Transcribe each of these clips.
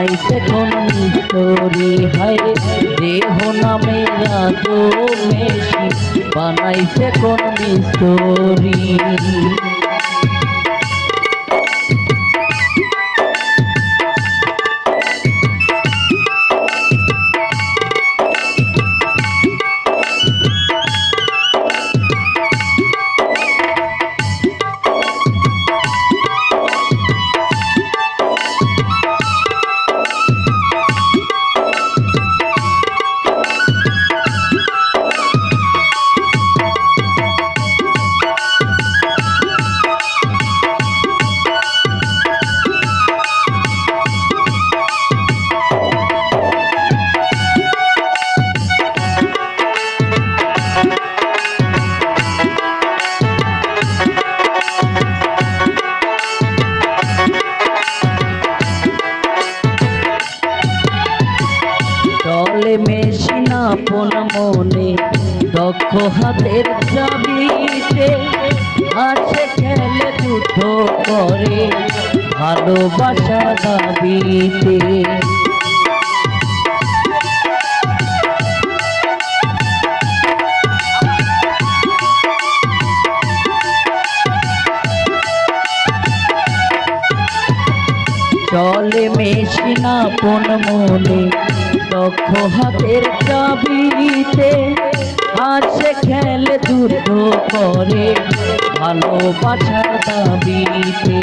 বানাইছে কোন মিস্ত্রি, হায় দেহ নামে রাজো মেশি বানাইছে কোন মিস্ত্রি। চলে মেশিন আপন মনে দক্ষ হাতের চাবিতে, আছে খেলে যুদ্ধ করে ভালোবাসা দাবিতে। চলে মেশিন আপন মনে দক্ষ হাতের চাবিতে, আছে খেলে যুদ্ধ করে ভালোবাসার দাবিতে।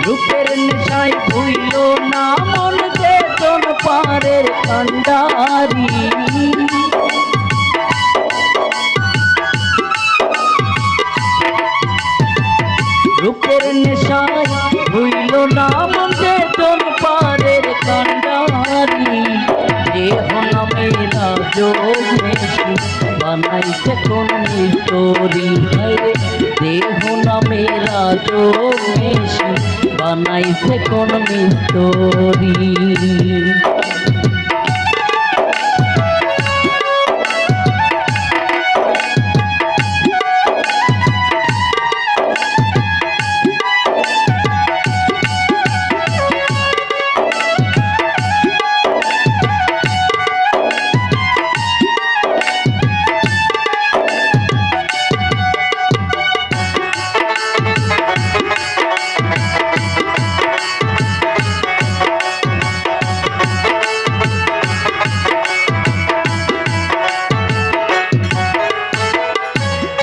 রূপের নেশায় ভুইল না মন চেতন পারের কান্ডারি, রূপের নেশায় ভুইল না মন চেতন পারের কান্ডারি। দেহ নামে রাজো মেশি বানাইছে কোন মিস্ত্রি, হায় দেহ নামে রাজো মেশি বানাইছে কোন মিস্ত্রি।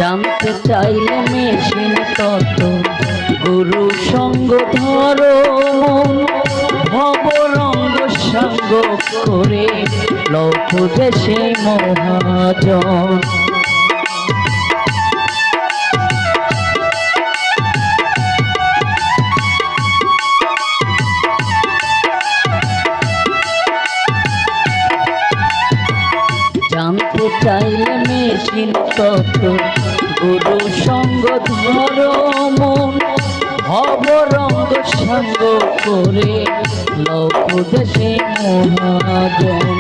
জানতে চাইলে মেশিন তত গুরু সঙ্গ ধরো, ভবরঙ্গ সঙ্গ করে লৌহ দেশে মহাজন। জানতে চাইলে মেশিন তত গুরু সঙ্গ ধরো মন, ভবরঙ্গ সঙ্গ করে লৌহ দেশে মহাজন।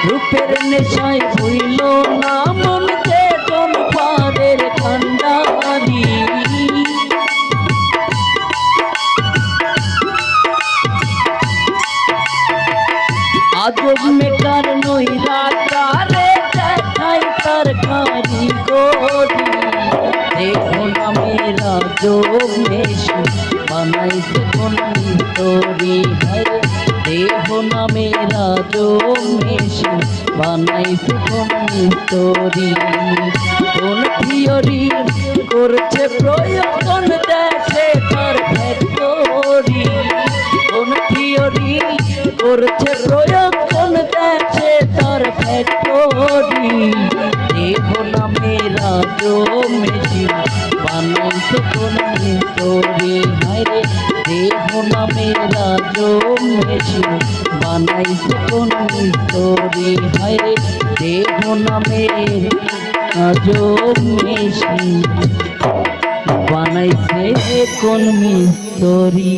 রূপের নেশায় ভুইল না মন চেতন পারের কান্ডারি, আজব মেকার নৈরাকারে দেখাই তার কারিগরি। দেহ নামে রাজো মেশি বানাইছে কোন মিস্ত্রি, হায় দেহ নামে রাজো মেশি বানাইছে কোন মিস্ত্রি। কোন থিওরি করছে প্রয়োজন দেশে তার ফ্যাক্টরি, কোন থিওরি করছে প্রয়োজন দেশে তার ফ্যাক্টরি। দেহ নামে রাজো মেশি বানাইছে কোন মিস্ত্রি, হায় দেহ নামে রাজো মেশি বানাইছে কোন মিস্ত্রি, হায় দেহ নামে রাজো মেশি বানাইছে কোন মিস্ত্রি।